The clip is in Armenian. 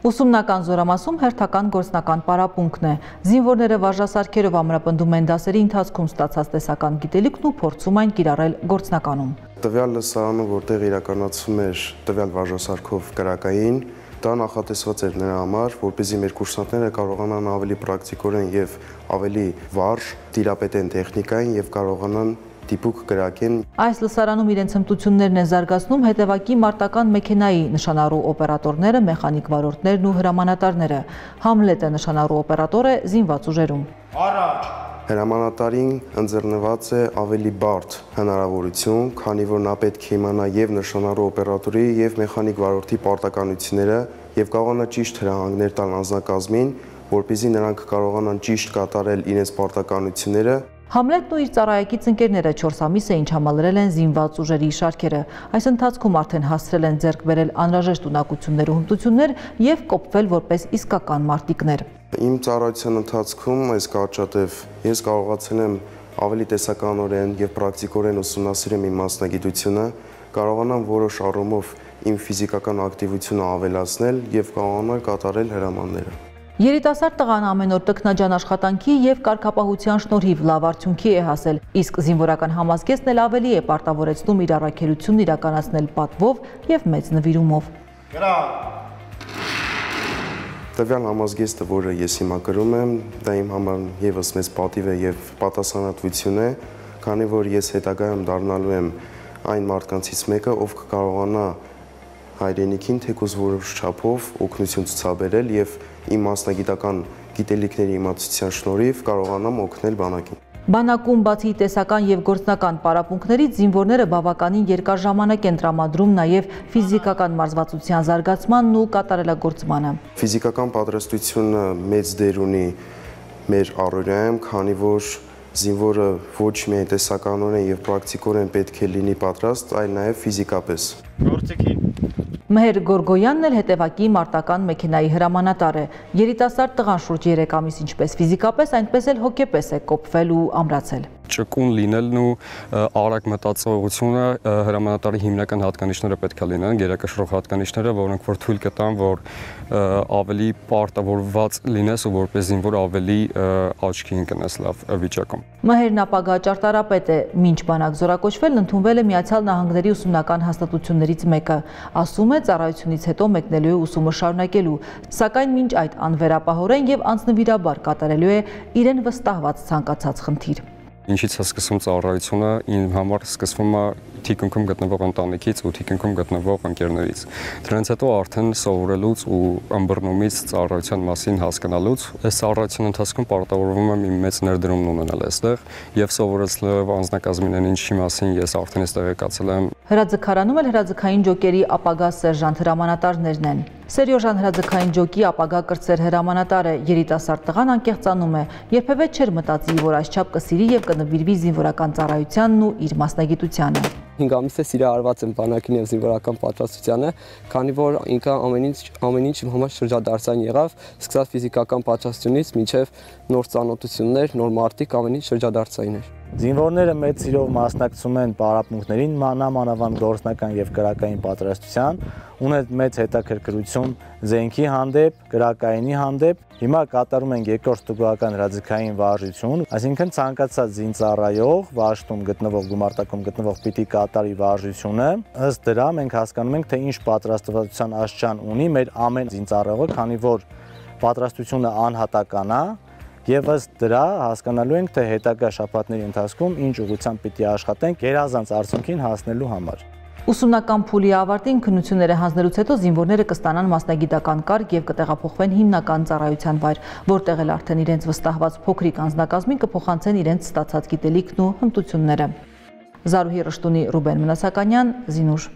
Ուսումնական զորամասում հերթական գործնական պարապմունքն է։ Զինվորները վարժասարքերով ամրապնդում են դասերի ընթացքում ստացած տեսական գիտելիքն ու փորձում այն կիրառել գործնականում։ Տվյալ լսարանում, որտեղ իրականացվում էր տվյալ վարժասարքով կրակային, դա նախատեսված էր նրա համար, որպեսզի մեր կուրսանտները կարողանան ավելի պրակտիկորեն եւ ավելի վարժ տիրապետեն տեխնիկային եւ կարողանան դիպուկ կրակեն։ Այս լսարանում իրենց հմտություններն են զարգացնում հետևակի մարտական մեքենայի նշանառու օպերատորները, մեխանիկ վարորդներն ու հրամանատարները։ Համլետը նշանառու օպերատոր է զինված ուժերում։ Առաջ հրամանատարին ընձեռնված է ավելի բարդ հնարավորություն, քանի որ նա պետք է իմանա եւ նշանառու օպերատորի եւ մեխանիկ վարորդի պարտականությունները եւ կարողանա ճիշտ հրահանգներ տալ անձնակազմին, որպեսզի նրանք կարողանան ճիշտ կատարել իրենց պարտականությունները։ Համլետն ու իր ծառայակից ընկերները 4 ամիս է ինչ համալրել են զինված ուժերի շարքերը։ Այս ընթացքում արդեն հասցրել են ձեռք բերել անհրաժեշտ ունակություններ ու հմտություններ եւ կոփվել որպես իսկական մարտիկներ։ Իմ ծառայության ընթացքում այս կարճատև ես կարողացել եմ ավելի տեսականորեն եւ պրակտիկորեն ուսումնասիրել իմ մասնագիտությունը, կարողանամ որոշ առումով իմ ֆիզիկական ակտիվությունը ավելացնել եւ կարողանալ կատարել հրամանները։ Երիտասարդ տղան ամեն օր տքնաջան աշխատանքի եւ կարգապահության շնորհիվ լավ արդյունքի է հասել, իսկ զինվորական համազգեստն էլ ավելի է պարտավորեցնում իր առաքելությունն իրականացնել պատվով եւ մեծ նվիրումով։ Տվյալ համազգեստը, որը ես հիմա կրում եմ, դա իմ համար եւս մեծ պատիվ է եւ պատասխանատվություն է, քանի որ ես հետագայում դառնալու եմ այն մարդկանցից մեկը, ով կկարողանա հայրենիքին թեկուզ որոշ չափով օգնություն ցուցաբերել եւ իմ մասնագիտական գիտելիքների իմացության շնորհիվ կարողանամ օգնել բանակին։ Բանակում բացի տեսական եւ գործնական պարապմունքներից զինվորները բավականին երկար ժամանակ են տրամադրում նաեւ ֆիզիկական մարզվածության զարգացմանն ու կատարելագործմանը։ Ֆիզիկական պատրաստությունը մեծ դեր ունի մեր առօրյայում, քանի որ զինվորը ոչ միայն տեսականորեն եւ պրակտիկորեն պետք է լինի պատրաստ, այլ նաեւ ֆիզիկապես։ Մհեր Գորգոյանն էլ հետևակի մարտական մեքենայի հրամանատար է։ Երիտասարդ տղան շուրջ 3 ամիս ինչպես ֆիզիկապես, այնպես էլ հոգեպես է կոփվել ու ամրացել։ Ճկուն լինելն ու արագ մտածողությունը հրամանատարի հիմնական հատկանիշները պետք է լինեն, գերակշռող հատկանիշները, որոնք որ թույլ կտան, որ ավելի պարտավորված լինես ու որպես զինվոր ավելի աչքի ընկնես լավ վիճակում։ Մհերն ապագա ճարտարապետ է, մինչ բանակ զորակոչվելն ընդունվել է Միացյալ Նահանգների ուսումնական հաստատություններից մեկը։ Ասում է, ծառայությունից հետո մեկնելու է ուսումը շարունակելու, սակայն մինչ այդ անվերապահորեն եւ անձնվիրաբար կատարելու է իրեն վստահված ցանկացած խնդիր։ Ինչից է սկսվում ծառայությունը, իմ համար սկսվում է թիկունքում գտնվող ընտանիքից ու թիկունքում գտնվող ընկերներից։ Դրանից հետո արդեն սովորելուց ու ըմբռնումից ծառայության մասին հասկանալուց, այս ծառայության ընթացքում պարտավորվում եմ իմ մեծ ներդրումն ունենալ այստեղ եւ սովորեցնելով անձնակազմին ինչի մասին ես արդեն տեղեկացել եմ։ Հրաձգարանում էլ հրաձգային ջոկերի ապագա սերժանտ հրամանատարներն են։ Սերյոժան հրաձգային ջոկի ապագա կրտսեր հրամանատար է, երիտասարդ տղան անկեղծանում է, երբևէ չէր մտածի, որ այսչափ կսիրի եւ կնվիրվի զինվորական ծառայությանն ու իր մասնագիտությանը։ 5 ամիս է սիրահարված եմ բանակին եւ զինվորական պատրաստությանը, քանի որ ինքը ամեն ինչ իմ համար շրջադարձային եղավ, սկսած ֆիզիկական պատրաստությունից մինչեւ նոր ծանոթություններ, նոր մարտիկ, ամեն ինչ շրջադարձային էր։ Զինվորները մեծ սիրով մասնակցում են պարապմունքներին, մանավանդ գործնական եւ կրակային պատրաստության, ունեն մեծ հետաքրքրություն զենքի հանդեպ, կրակայինի հանդեպ։ Հիմա կատարում ենք երկրորդ ստուգողական հրաձգային վարժություն, այսինքն ցանկացած զինծառայող վարժտում գտնվող գումարտակում գտնվող պիտի կատարի վարժությունը։ Ըստ դրա մենք հասկանում ենք, թե ինչ պատրաստվածության աշխան ունի մեր ամեն զինծառայողը, քանի որ պատրաստությունը անհատական է։ Եվ ըստ դրա հասկանալու ենք, թե հետագա շաբաթների ընթացքում ինչ ուղղությամբ պիտի աշխատենք գերազանց արդյունքին հասնելու համար։ Ուսումնական փուլի ավարտին քննությունները հանձնելուց հետո զինվորները կստանան մասնագիտական կարգ եւ կտեղափոխվեն հիմնական ծառայության վայր, որտեղ էլ արդեն իրենց վստահված փոքրիկ անձնակազմին կփոխանցեն իրենց ստացած գիտելիքն ու հմտությունները։ Զարուհի Ռշտունի, Ռուբեն Մնասականյան, Զինուշ։